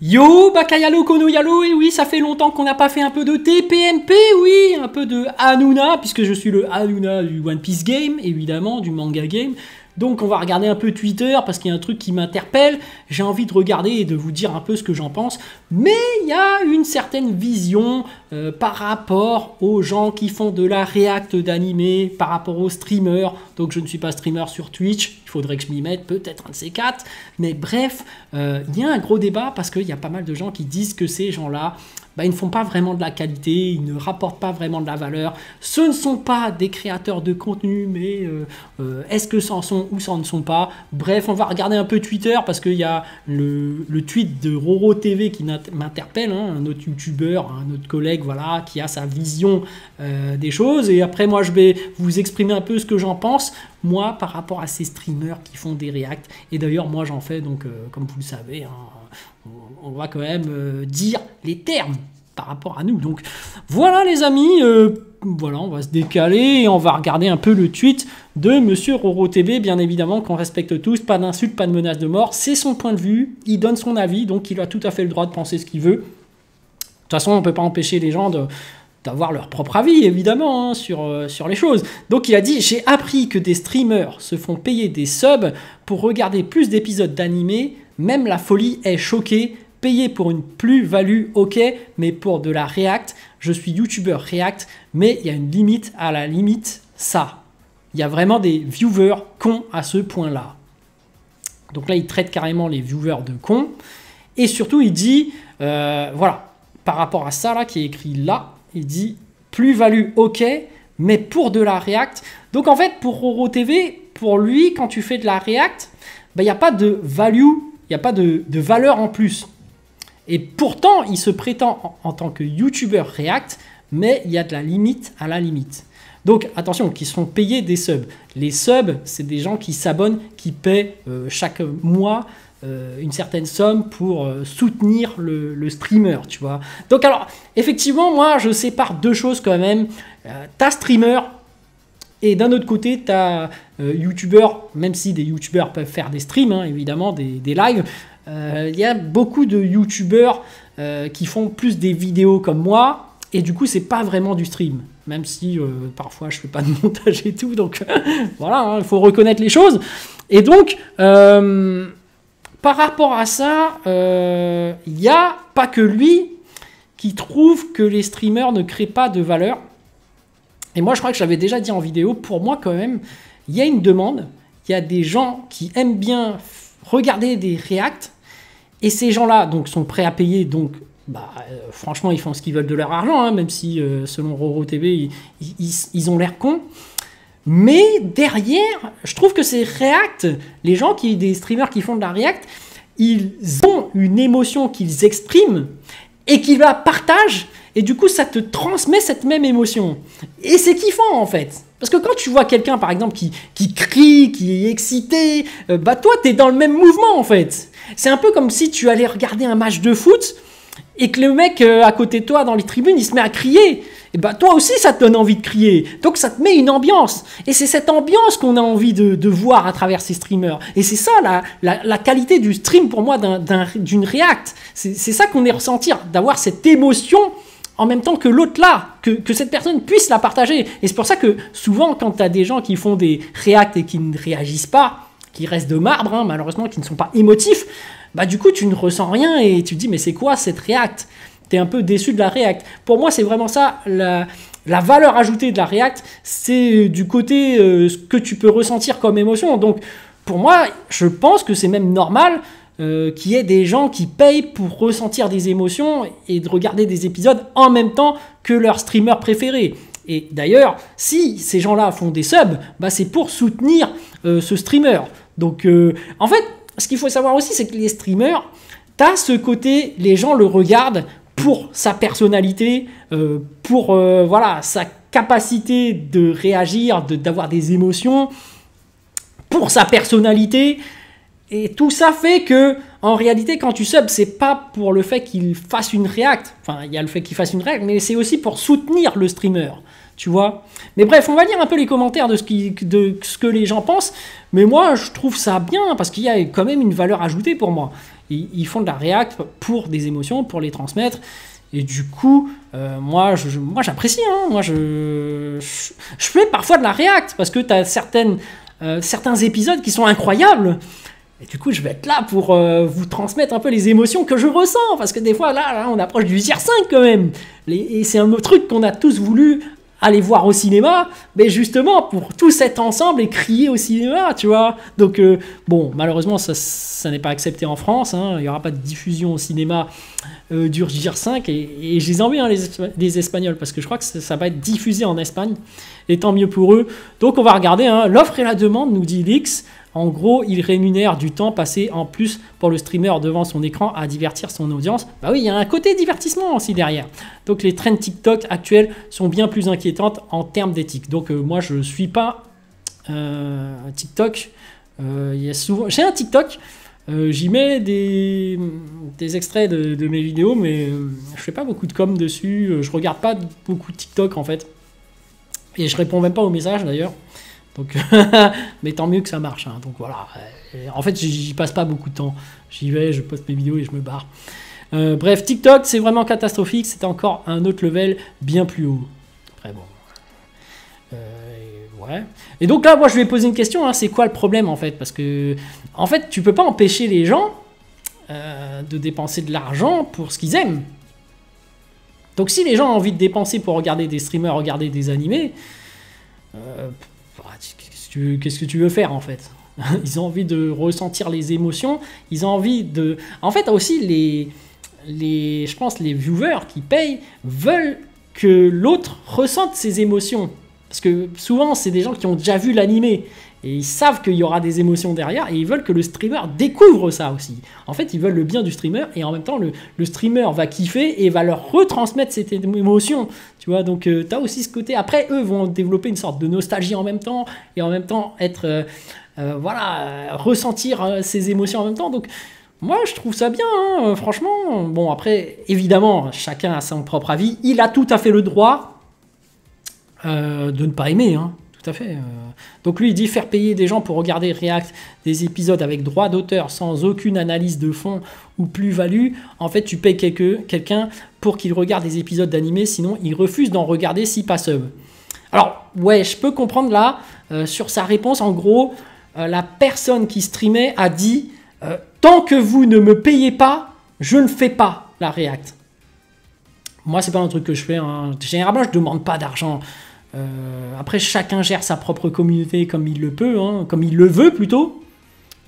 Yo, Bakayalo, Konoyalo, et oui, ça fait longtemps qu'on n'a pas fait un peu de TPMP, oui, un peu de Hanouna, puisque je suis le Hanouna du One Piece Game, évidemment, du manga game. Donc on va regarder un peu Twitter, parce qu'il y a un truc qui m'interpelle, j'ai envie de regarder et de vous dire un peu ce que j'en pense, mais il y a une certaine vision par rapport aux gens qui font de la react d'animé, par rapport aux streamers, donc je ne suis pas streamer sur Twitch, il faudrait que je m'y mette, peut-être un de ces quatre, mais bref, il y a un gros débat, parce qu'il y a pas mal de gens qui disent que ces gens-là, ils ne font pas vraiment de la qualité, ils ne rapportent pas vraiment de la valeur. Ce ne sont pas des créateurs de contenu, mais est-ce que ça en sont ou ça en ne sont pas? Bref, on va regarder un peu Twitter parce qu'il y a le tweet de Roro TV qui m'interpelle, hein, un autre youtubeur, un autre collègue, voilà, qui a sa vision des choses. Et après, moi, je vais vous exprimer un peu ce que j'en pense, moi, par rapport à ces streamers qui font des reacts. Et d'ailleurs, moi, j'en fais, donc, comme vous le savez, hein, on va quand même dire les termes par rapport à nous. Donc voilà les amis, voilà, on va se décaler et on va regarder un peu le tweet de Monsieur Roro TV, bien évidemment qu'on respecte tous, pas d'insultes, pas de menaces de mort, c'est son point de vue, il donne son avis, donc il a tout à fait le droit de penser ce qu'il veut. De toute façon, on ne peut pas empêcher les gens d'avoir leur propre avis, évidemment, hein, sur les choses. Donc il a dit « J'ai appris que des streamers se font payer des subs pour regarder plus d'épisodes d'animé. Même la folie est choquée. Payer pour une plus-value, ok, mais pour de la react, je suis youtubeur react, mais il y a une limite à la limite, ça. Il y a vraiment des viewers cons à ce point-là. » Donc là, il traite carrément les viewers de cons. Et surtout, il dit, voilà, par rapport à ça, là, qui est écrit là, il dit plus-value, ok, mais pour de la react. Donc en fait, pour Roro TV, pour lui, quand tu fais de la react, il n'y a pas de value, il n'y a pas de valeur en plus. Et pourtant, il se prétend en tant que YouTuber React, mais il y a de la limite à la limite. Donc attention, qui sont payés des subs. Les subs, c'est des gens qui s'abonnent, qui paient chaque mois une certaine somme pour soutenir le streamer, tu vois. Donc alors, effectivement, moi, je sépare deux choses quand même. T'as streamer, et d'un autre côté, tu as youtubeurs, même si des youtubeurs peuvent faire des streams, hein, évidemment, des lives, il y a beaucoup de youtubeurs qui font plus des vidéos comme moi, et du coup, c'est pas vraiment du stream, même si parfois je fais pas de montage et tout, donc voilà, il faut reconnaître les choses. Et donc, par rapport à ça, il n'y a pas que lui qui trouve que les streamers ne créent pas de valeur. Et moi, je crois que je l'avais déjà dit en vidéo, pour moi quand même, il y a une demande, il y a des gens qui aiment bien regarder des reacts, et ces gens-là donc sont prêts à payer, donc franchement, ils font ce qu'ils veulent de leur argent, hein, même si, selon Roro TV, ils ont l'air cons. Mais derrière, je trouve que ces reacts, les gens des streamers qui font de la react, ils ont une émotion qu'ils expriment, et qu'ils la partagent, et du coup, ça te transmet cette même émotion. Et c'est kiffant, en fait. Parce que quand tu vois quelqu'un, par exemple, qui crie, qui est excité, toi, t'es dans le même mouvement, en fait. C'est un peu comme si tu allais regarder un match de foot, et que le mec à côté de toi, dans les tribunes, il se met à crier. Et toi aussi, ça te donne envie de crier. Donc, ça te met une ambiance. Et c'est cette ambiance qu'on a envie de voir à travers ces streamers. Et c'est ça, la qualité du stream, pour moi, d'une react. C'est ça qu'on est ressentir, d'avoir cette émotion en même temps que l'autre là, que cette personne puisse la partager. Et c'est pour ça que souvent, quand tu as des gens qui font des reacts et qui ne réagissent pas, qui restent de marbre, hein, malheureusement, qui ne sont pas émotifs, du coup, tu ne ressens rien et tu te dis, mais c'est quoi cette react? Tu es un peu déçu de la react. Pour moi, c'est vraiment ça, la valeur ajoutée de la react, c'est du côté ce que tu peux ressentir comme émotion. Donc, pour moi, je pense que c'est même normal qu'il y ait des gens qui payent pour ressentir des émotions et de regarder des épisodes en même temps que leur streamer préféré. Et d'ailleurs, si ces gens-là font des subs, c'est pour soutenir ce streamer. Donc, en fait, ce qu'il faut savoir aussi, c'est que les streamers, tu as ce côté, les gens le regardent pour sa personnalité, pour voilà, sa capacité de réagir, d'avoir des émotions, pour sa personnalité. Et tout ça fait que, en réalité, quand tu subs, c'est pas pour le fait qu'il fasse une react. Enfin, il y a le fait qu'il fasse une react, mais c'est aussi pour soutenir le streamer. Tu vois. Mais bref, on va lire un peu les commentaires de ce que les gens pensent. Mais moi, je trouve ça bien, parce qu'il y a quand même une valeur ajoutée pour moi. ils font de la react pour des émotions, pour les transmettre. Et du coup, moi j'apprécie, hein. Moi je fais parfois de la react parce que tu as certains épisodes qui sont incroyables. Et du coup, je vais être là pour vous transmettre un peu les émotions que je ressens. Parce que des fois, là on approche du Tier 5 quand même. Et c'est un autre truc qu'on a tous voulu aller voir au cinéma, mais justement pour tous être ensemble et crier au cinéma, tu vois. Donc, bon, malheureusement, ça n'est pas accepté en France, hein. Il n'y aura pas de diffusion au cinéma du Tier 5, et je les envie, hein, les Espagnols, parce que je crois que ça va être diffusé en Espagne, et tant mieux pour eux. Donc, on va regarder, hein, l'offre et la demande, nous dit Lix. En gros, il rémunère du temps passé en plus pour le streamer devant son écran à divertir son audience. Bah oui, il y a un côté divertissement aussi derrière. Donc les trends TikTok actuels sont bien plus inquiétantes en termes d'éthique. Donc moi, je ne suis pas TikTok. J'ai un TikTok. J'y mets des extraits de mes vidéos, mais je fais pas beaucoup de com dessus. Je regarde pas beaucoup de TikTok en fait. Et je réponds même pas aux messages d'ailleurs. Donc, mais tant mieux que ça marche, hein. Donc voilà. En fait, j'y passe pas beaucoup de temps. J'y vais, je poste mes vidéos et je me barre. Bref, TikTok, c'est vraiment catastrophique. C'était encore un autre level bien plus haut. Après, bon. Ouais. Et donc là, moi, je vais poser une question, hein. C'est quoi le problème en fait? Parce que, en fait, tu peux pas empêcher les gens de dépenser de l'argent pour ce qu'ils aiment. Donc, si les gens ont envie de dépenser pour regarder des streamers, regarder des animés, qu'est-ce que tu veux faire en fait? Ils ont envie de ressentir les émotions, ils ont envie de... En fait aussi, je pense les viewers qui payent veulent que l'autre ressente ses émotions. Parce que souvent, c'est des gens qui ont déjà vu l'animé. Et ils savent qu'il y aura des émotions derrière. Et ils veulent que le streamer découvre ça aussi. En fait, ils veulent le bien du streamer. Et en même temps, le streamer va kiffer et va leur retransmettre cette émotion. Tu vois, donc tu as aussi ce côté. Après, eux vont développer une sorte de nostalgie en même temps. Et en même temps, être... ressentir ces émotions en même temps. Donc, moi, je trouve ça bien, hein, franchement. Bon, après, évidemment, chacun a son propre avis. Il a tout à fait le droit de ne pas aimer, hein. Tout à fait. Donc lui, il dit faire payer des gens pour regarder React des épisodes avec droit d'auteur sans aucune analyse de fond ou plus-value. En fait, tu payes quelqu'un pour qu'il regarde des épisodes d'animé, sinon il refuse d'en regarder si pas sub. Alors, ouais, je peux comprendre là, sur sa réponse, en gros, la personne qui streamait a dit tant que vous ne me payez pas, je ne fais pas la React. Moi, c'est pas un truc que je fais, hein. Généralement, je demande pas d'argent. Après, chacun gère sa propre communauté comme il le peut, hein, comme il le veut plutôt.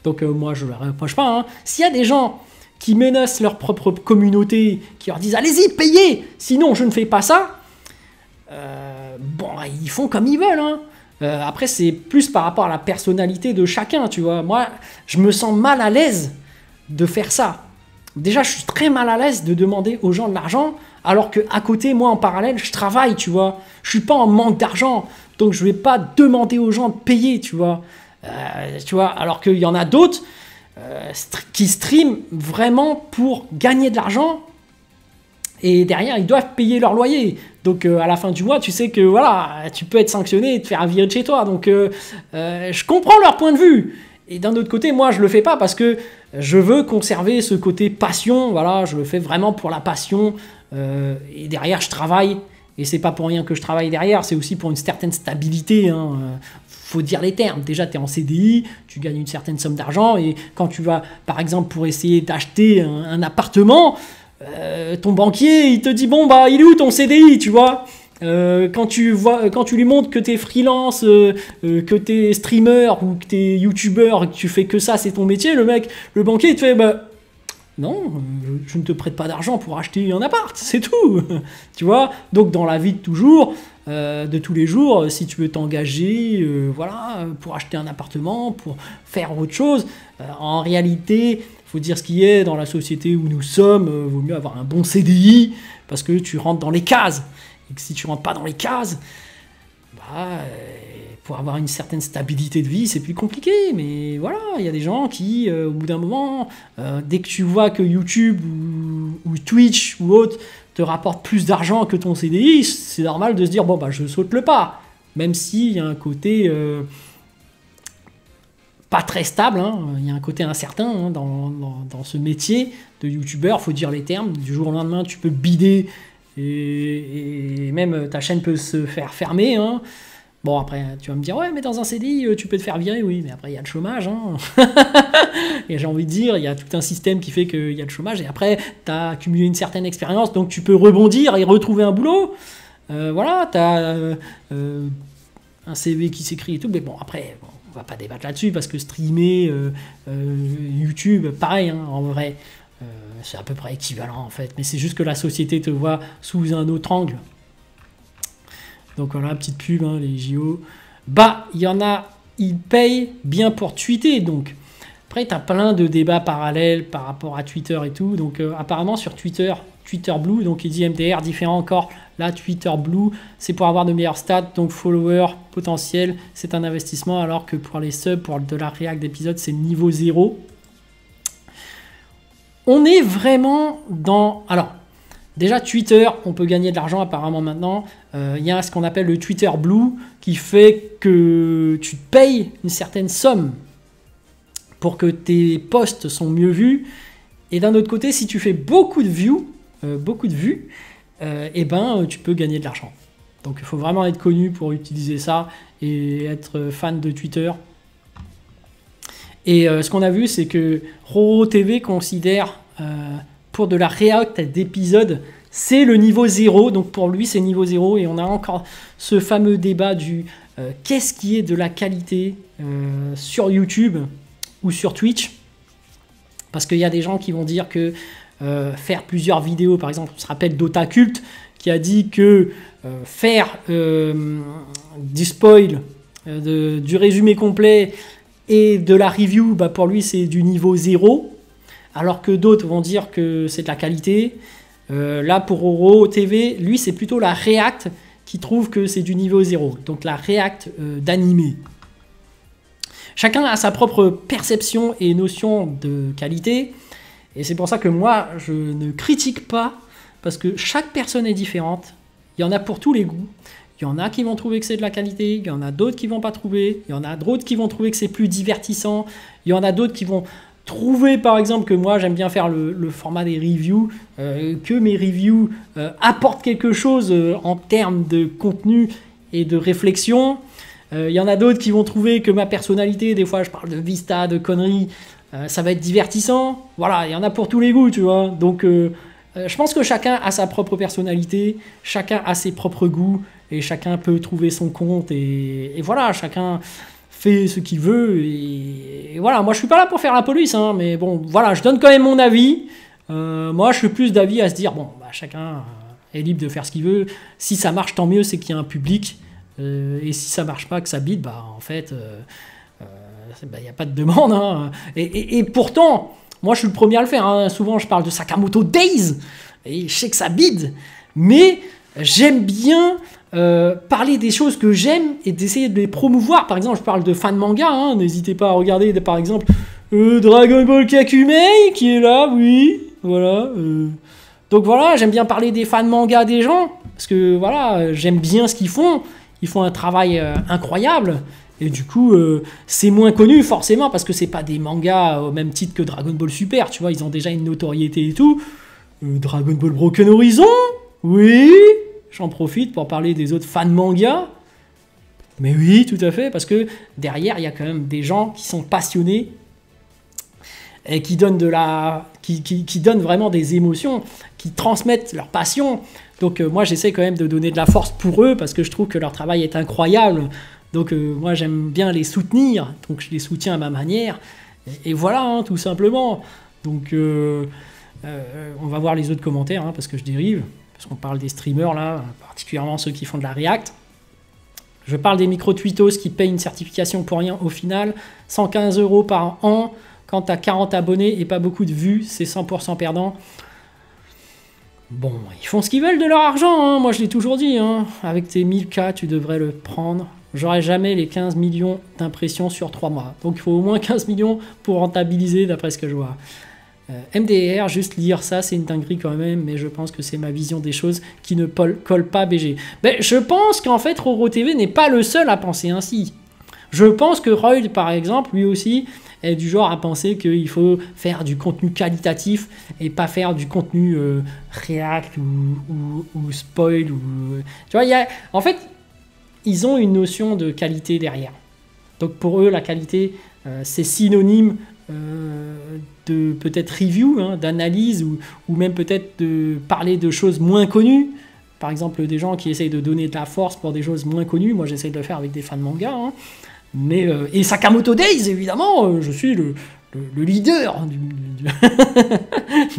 Donc moi, je ne leur reproche pas, hein. S'il y a des gens qui menacent leur propre communauté, qui leur disent « Allez-y, payez, sinon je ne fais pas ça », bon, ils font comme ils veulent, hein. Après, c'est plus par rapport à la personnalité de chacun, tu vois. Moi, je me sens mal à l'aise de faire ça. Déjà, je suis très mal à l'aise de demander aux gens de l'argent, alors qu'à côté, moi, en parallèle, je travaille, tu vois. Je suis pas en manque d'argent, donc je vais pas demander aux gens de payer, tu vois. Alors qu'il y en a d'autres qui streament vraiment pour gagner de l'argent, et derrière, ils doivent payer leur loyer. Donc, à la fin du mois, tu sais que, voilà, tu peux être sanctionné et te faire virer de chez toi. Donc, je comprends leur point de vue. Et d'un autre côté, moi, je le fais pas parce que je veux conserver ce côté passion. Voilà, je le fais vraiment pour la passion. Et derrière, je travaille. Et c'est pas pour rien que je travaille derrière. C'est aussi pour une certaine stabilité, hein. Faut dire les termes. Déjà, tu es en CDI, tu gagnes une certaine somme d'argent. Et quand tu vas, par exemple, pour essayer d'acheter un appartement, ton banquier, il te dit, bon, bah, il est où ton CDI, tu vois? Quand tu lui montres que t'es freelance, que t'es streamer ou que t'es youtubeur, que tu fais que ça, c'est ton métier, le banquier, il te fait, bah, non, je ne te prête pas d'argent pour acheter un appart, c'est tout. Tu vois? Donc, dans la vie de toujours, de tous les jours, si tu veux t'engager, voilà, pour acheter un appartement, pour faire autre chose, en réalité, faut dire ce qui est dans la société où nous sommes, vaut mieux avoir un bon CDI parce que tu rentres dans les cases. Et que si tu rentres pas dans les cases, bah, pour avoir une certaine stabilité de vie, c'est plus compliqué. Mais voilà, il y a des gens qui, au bout d'un moment, dès que tu vois que YouTube ou Twitch ou autre te rapporte plus d'argent que ton CDI, c'est normal de se dire, bon, bah, je saute le pas. Même s'il y a un côté pas très stable, hein. Il y a un côté incertain hein, dans ce métier de youtubeur, faut dire les termes. Du jour au lendemain, tu peux bider et même ta chaîne peut se faire fermer. Hein. Bon, après, tu vas me dire, ouais, mais dans un CDI, tu peux te faire virer, oui, mais après, il y a le chômage. Hein. Et j'ai envie de dire, il y a tout un système qui fait qu'il y a le chômage. Et après, tu as accumulé une certaine expérience, donc tu peux rebondir et retrouver un boulot. Voilà, tu as un CV qui s'écrit et tout. Mais bon, après, bon, on va pas débattre là-dessus parce que streamer, YouTube, pareil, hein, en vrai, c'est à peu près équivalent en fait. Mais c'est juste que la société te voit sous un autre angle. Donc voilà, petite pub, hein, les JO. Bah, il y en a, ils payent bien pour tweeter. Donc après, tu as plein de débats parallèles par rapport à Twitter et tout. Donc apparemment sur Twitter, Twitter Blue, donc il dit MDR, différent encore. Là, Twitter Blue, c'est pour avoir de meilleurs stats, donc followers potentiels, c'est un investissement, alors que pour les subs, pour de la réact d'épisode, c'est niveau 0. On est vraiment dans... Alors, déjà, Twitter, on peut gagner de l'argent apparemment maintenant. Il y a ce qu'on appelle le Twitter Blue, qui fait que tu payes une certaine somme pour que tes posts sont mieux vus. Et d'un autre côté, si tu fais beaucoup de vues, et ben tu peux gagner de l'argent. Donc il faut vraiment être connu pour utiliser ça et être fan de Twitter. Et ce qu'on a vu, c'est que Roro TV considère pour de la react d'épisodes, c'est le niveau 0. Donc pour lui, c'est niveau 0. Et on a encore ce fameux débat du qu'est-ce qui est de la qualité sur YouTube ou sur Twitch. Parce qu'il y a des gens qui vont dire que faire plusieurs vidéos, par exemple, on se rappelle Dota Cult qui a dit que faire du spoil, du résumé complet et de la review, bah pour lui c'est du niveau 0, alors que d'autres vont dire que c'est de la qualité. Là pour Roro TV, lui c'est plutôt la react qui trouve que c'est du niveau 0, donc la react d'animé. Chacun a sa propre perception et notion de qualité. Et c'est pour ça que moi, je ne critique pas, parce que chaque personne est différente. Il y en a pour tous les goûts. Il y en a qui vont trouver que c'est de la qualité, il y en a d'autres qui vont pas trouver, il y en a d'autres qui vont trouver que c'est plus divertissant, il y en a d'autres qui vont trouver, par exemple, que moi, j'aime bien faire le format des reviews, que mes reviews apportent quelque chose en termes de contenu et de réflexion. Il y en a d'autres qui vont trouver que ma personnalité, des fois, je parle de Vista, de conneries, ça va être divertissant. Voilà, il y en a pour tous les goûts, tu vois. Donc, je pense que chacun a sa propre personnalité, chacun a ses propres goûts, et chacun peut trouver son compte. Et voilà, chacun fait ce qu'il veut. Et voilà, moi, je suis pas là pour faire la police, hein, mais bon, voilà, je donne quand même mon avis. Moi, je suis plus d'avis à se dire, bon, bah, chacun est libre de faire ce qu'il veut. Si ça marche, tant mieux, c'est qu'il y a un public. Et si ça marche pas, que ça bite, bah, en fait... il n'y a pas de demande. Hein. Et pourtant, moi je suis le premier à le faire. Hein. Souvent je parle de Sakamoto Days, et je sais que ça bide, mais j'aime bien parler des choses que j'aime et d'essayer de les promouvoir. Par exemple, je parle de fans manga, hein. N'hésitez pas à regarder par exemple Dragon Ball Kakumei qui est là, oui, voilà. Donc voilà, j'aime bien parler des fans manga des gens, parce que voilà, j'aime bien ce qu'ils font un travail incroyable. Et du coup, c'est moins connu forcément parce que c'est pas des mangas au même titre que Dragon Ball Super, tu vois, ils ont déjà une notoriété et tout. Dragon Ball Broken Horizon, oui, j'en profite pour parler des autres fans manga. Mais oui, tout à fait, parce que derrière, il y a quand même des gens qui sont passionnés et qui donnent qui donnent vraiment des émotions, qui transmettent leur passion. Donc moi, j'essaie quand même de donner de la force pour eux parce que je trouve que leur travail est incroyable. Donc moi j'aime bien les soutenir, donc je les soutiens à ma manière, et voilà, hein, tout simplement. Donc on va voir les autres commentaires, hein, parce que je dérive, parce qu'on parle des streamers là, particulièrement ceux qui font de la react. Je parle des micro-tweetos qui payent une certification pour rien au final, 115 € par an, quand tu as 40 abonnés et pas beaucoup de vues, c'est 100% perdant. Bon, ils font ce qu'ils veulent de leur argent, hein, moi je l'ai toujours dit, hein. Avec tes 1000K tu devrais le prendre. J'aurai jamais les 15 millions d'impressions sur 3 mois. Donc il faut au moins 15 millions pour rentabiliser d'après ce que je vois. MDR, juste lire ça, c'est une dinguerie quand même, mais je pense que c'est ma vision des choses qui ne colle pas BG. Ben, je pense qu'en fait, Roro TV n'est pas le seul à penser ainsi. Je pense que Roy, par exemple, lui aussi, est du genre à penser qu'il faut faire du contenu qualitatif et pas faire du contenu react ou spoil. Tu vois, en fait, ils ont une notion de qualité derrière. Donc pour eux, la qualité, c'est synonyme de peut-être review, hein, d'analyse ou même peut-être de parler de choses moins connues. Par exemple, des gens qui essayent de donner de la force pour des choses moins connues. Moi, j'essaie de le faire avec des fans de manga. Hein. Mais, et Sakamoto Days, évidemment, je suis le leader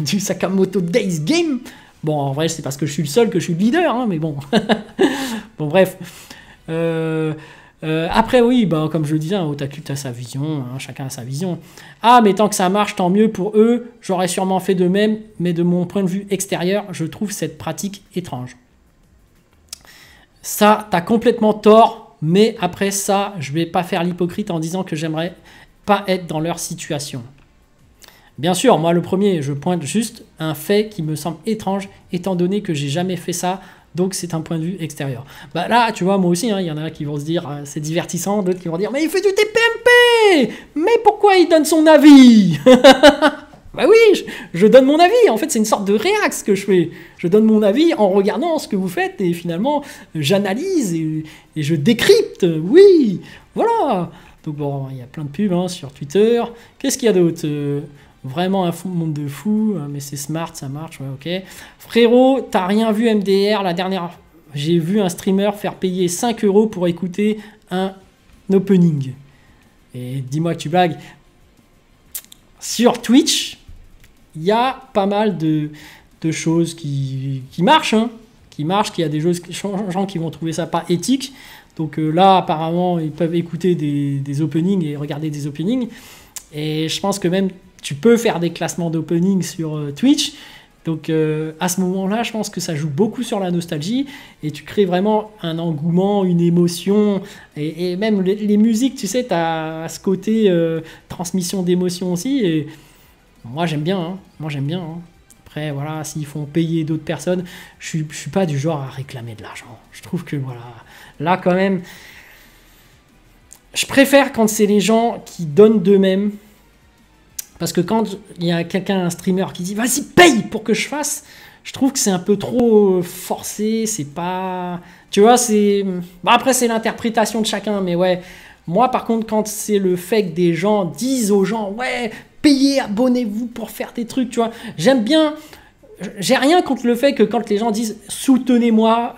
du Sakamoto Days Game. Bon, en vrai, c'est parce que je suis le seul que je suis le leader, hein, mais bon. Bon, bref. Après, oui, bah, comme je le disais, Otaku a sa vision, hein, chacun a sa vision. Ah, mais tant que ça marche, tant mieux pour eux. J'aurais sûrement fait de même, mais de mon point de vue extérieur, je trouve cette pratique étrange. Ça, t'as complètement tort, mais après ça, je vais pas faire l'hypocrite en disant que j'aimerais pas être dans leur situation. Bien sûr, moi le premier, je pointe juste un fait qui me semble étrange, étant donné que j'ai jamais fait ça, donc c'est un point de vue extérieur. Bah là, tu vois, moi aussi, il y en a qui vont se dire, c'est divertissant, d'autres qui vont dire, mais il fait du TPMP, mais pourquoi il donne son avis? Bah oui, je donne mon avis. En fait, c'est une sorte de réax que je fais. Je donne mon avis en regardant ce que vous faites et finalement, j'analyse et je décrypte. Oui, voilà. Donc bon, il y a plein de pubs hein, sur Twitter. Qu'est-ce qu'il y a d'autre vraiment un monde de fou, mais c'est smart, ça marche, ouais, ok. Frérot, t'as rien vu MDR la dernière... J'ai vu un streamer faire payer 5 € pour écouter un opening. Et dis-moi que tu blagues. Sur Twitch, il y a pas mal de choses qui marchent, hein, qu'il y a des gens qui vont trouver ça pas éthique. Donc là, apparemment, ils peuvent écouter des openings et regarder des openings. Et je pense que même, tu peux faire des classements d'openings sur Twitch. Donc à ce moment-là, je pense que ça joue beaucoup sur la nostalgie. Et tu crées vraiment un engouement, une émotion. Et même les musiques, tu sais, tu as ce côté transmission d'émotion aussi. Et moi, j'aime bien. Hein. Après, voilà, s'ils font payer d'autres personnes, je suis pas du genre à réclamer de l'argent. Je trouve que, voilà, là, quand même, je préfère quand c'est les gens qui donnent d'eux-mêmes. Parce que quand il y a quelqu'un, un streamer, qui dit « Vas-y, paye pour que je fasse », je trouve que c'est un peu trop forcé, c'est pas... Tu vois, c'est... Bah, après, c'est l'interprétation de chacun, mais ouais. Moi, par contre, quand c'est le fait que des gens disent aux gens « Ouais, payez, abonnez-vous pour faire des trucs », tu vois. J'aime bien... J'ai rien contre le fait que quand les gens disent « Soutenez-moi,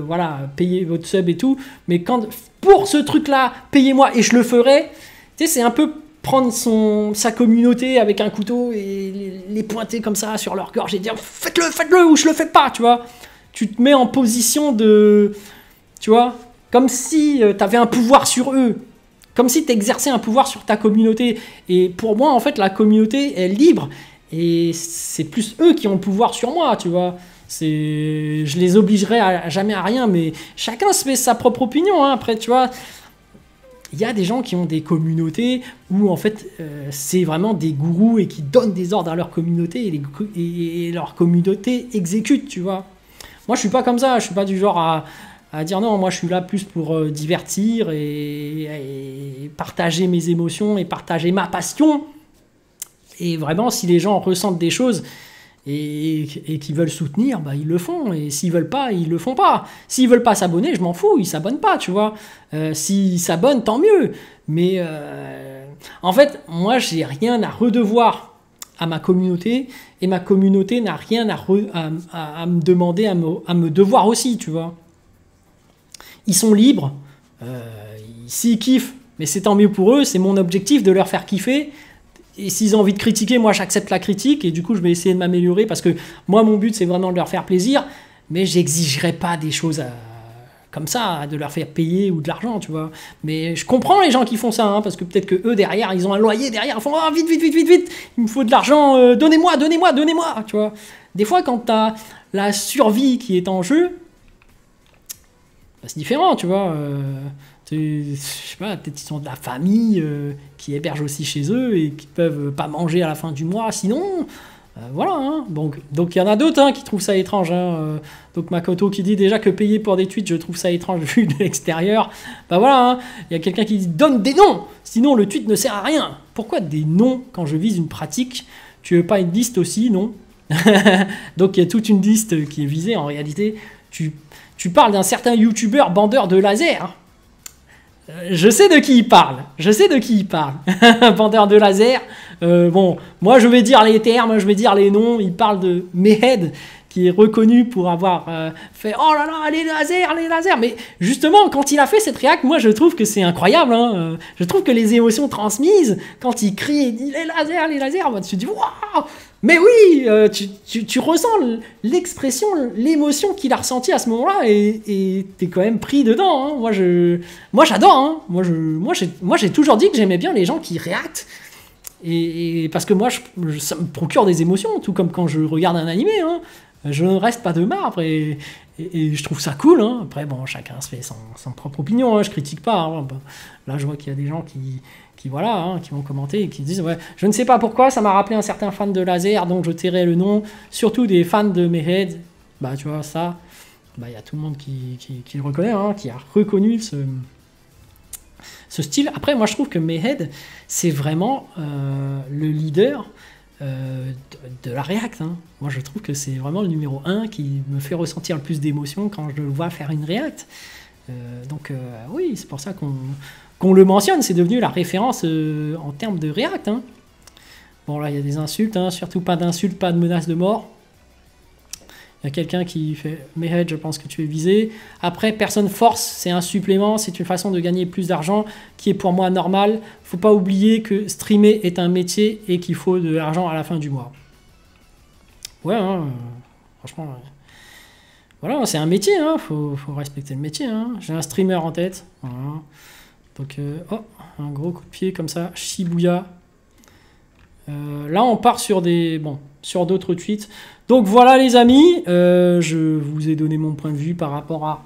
voilà, payez votre sub et tout », mais quand, pour ce truc-là, payez-moi et je le ferai, tu sais, c'est un peu... prendre sa communauté avec un couteau et les pointer comme ça sur leur gorge et dire faites-le ou je le fais pas, tu vois. Tu te mets en position de, tu vois, comme si tu avais un pouvoir sur eux, comme si tu exerçais un pouvoir sur ta communauté. Et pour moi, en fait, la communauté est libre et c'est plus eux qui ont le pouvoir sur moi, tu vois. Je les obligerai jamais à rien, mais chacun se fait sa propre opinion, hein. Après, tu vois. Il y a des gens qui ont des communautés où en fait c'est vraiment des gourous et qui donnent des ordres à leur communauté et leur communauté exécute, tu vois. Moi je suis pas comme ça, je suis pas du genre à dire non, moi je suis là plus pour divertir et partager mes émotions et partager ma passion. Et vraiment si les gens ressentent des choses et qui veulent soutenir, bah, ils le font. Et s'ils veulent pas, ils le font pas. S'ils veulent pas s'abonner, je m'en fous, ils s'abonnent pas, tu vois. S'ils s'abonnent, tant mieux. Mais en fait, moi, j'ai rien à redevoir à ma communauté et ma communauté n'a rien à me demander, à me devoir aussi, tu vois. Ils sont libres. S'ils kiffent, mais c'est tant mieux pour eux. C'est mon objectif de leur faire kiffer. Et s'ils ont envie de critiquer, moi j'accepte la critique et du coup je vais essayer de m'améliorer parce que moi mon but c'est vraiment de leur faire plaisir, mais j'exigerai pas des choses comme ça, de leur faire payer ou de l'argent, tu vois. Mais je comprends les gens qui font ça, hein, parce que peut-être que eux derrière, ils ont un loyer derrière, ils font ah, vite, il me faut de l'argent, donnez-moi, tu vois. Des fois quand t'as la survie qui est en jeu, bah, c'est différent, tu vois. Je sais pas, peut-être qu'ils ont de la famille qui héberge aussi chez eux et qui peuvent pas manger à la fin du mois. Sinon, Voilà, hein. Donc il y en a d'autres hein, qui trouvent ça étrange. Hein. Donc Makoto qui dit déjà que payer pour des tweets, je trouve ça étrange vu de l'extérieur. Bah voilà, hein. Il y a quelqu'un qui dit donne des noms, sinon le tweet ne sert à rien. Pourquoi des noms quand je vise une pratique? Tu veux pas une liste aussi, non? Donc il y a toute une liste qui est visée en réalité. Tu parles d'un certain youtubeur bandeur de laser. Je sais de qui il parle. Je sais de qui il parle. Bandeur de laser. Bon, moi je vais dire les termes, je vais dire les noms. Il parle de Mehead, qui est reconnu pour avoir fait oh là là, les lasers. Mais justement, quand il a fait cette réact, moi je trouve que c'est incroyable. Hein. Je trouve que les émotions transmises, quand il crie et dit les lasers, moi tu te dis waouh! Mais oui, tu ressens l'expression, l'émotion qu'il a ressentie à ce moment-là et t'es quand même pris dedans. Hein. Moi j'adore. Hein. Moi j'ai toujours dit que j'aimais bien les gens qui réactent. Et parce que moi, ça me procure des émotions, tout comme quand je regarde un animé. Hein. Je ne reste pas de marbre et je trouve ça cool. Hein. Après, bon, chacun se fait son propre opinion. Hein. Je critique pas. Hein. Là, je vois qu'il y a des gens qui vont commenter et qui disent ouais, je ne sais pas pourquoi, ça m'a rappelé un certain fan de laser, donc je tairai le nom. Surtout des fans de Mehead. Bah, tu vois, ça, bah, y a tout le monde qui le reconnaît, hein, qui a reconnu ce style. Après, moi, je trouve que Mehead, c'est vraiment le leader de la React. Hein. Moi, je trouve que c'est vraiment le numéro 1 qui me fait ressentir le plus d'émotion quand je le vois faire une React. Oui, c'est pour ça qu'on le mentionne. C'est devenu la référence en termes de React. Hein. Bon, là, il y a des insultes. Hein. Surtout pas d'insultes, pas de menaces de mort. Il y a quelqu'un qui fait « Mehead, je pense que tu es visé ». Après, personne force, c'est un supplément, c'est une façon de gagner plus d'argent qui est pour moi normale. Faut pas oublier que streamer est un métier et qu'il faut de l'argent à la fin du mois. Ouais, hein, franchement, voilà, c'est un métier, hein, faut respecter le métier. Hein. J'ai un streamer en tête. Voilà. Donc, un gros coup de pied comme ça, Shibuya. Là, on part sur sur d'autres tweets. Donc voilà les amis, je vous ai donné mon point de vue par rapport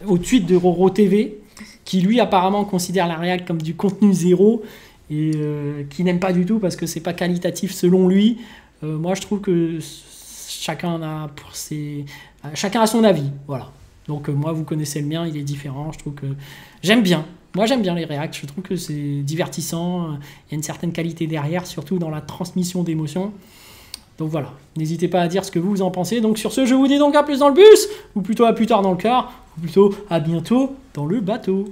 au tweet de Roro TV, qui lui apparemment considère la React comme du contenu zéro et qui n'aime pas du tout parce que c'est pas qualitatif selon lui. Moi je trouve que chacun a son avis, voilà. Donc moi vous connaissez le mien, il est différent, je trouve que j'aime bien. Moi j'aime bien les React, je trouve que c'est divertissant, il y a une certaine qualité derrière, surtout dans la transmission d'émotions. Donc voilà, n'hésitez pas à dire ce que vous en pensez. Donc sur ce, je vous dis donc à plus dans le bus, ou plutôt à plus tard dans le car, ou plutôt à bientôt dans le bateau.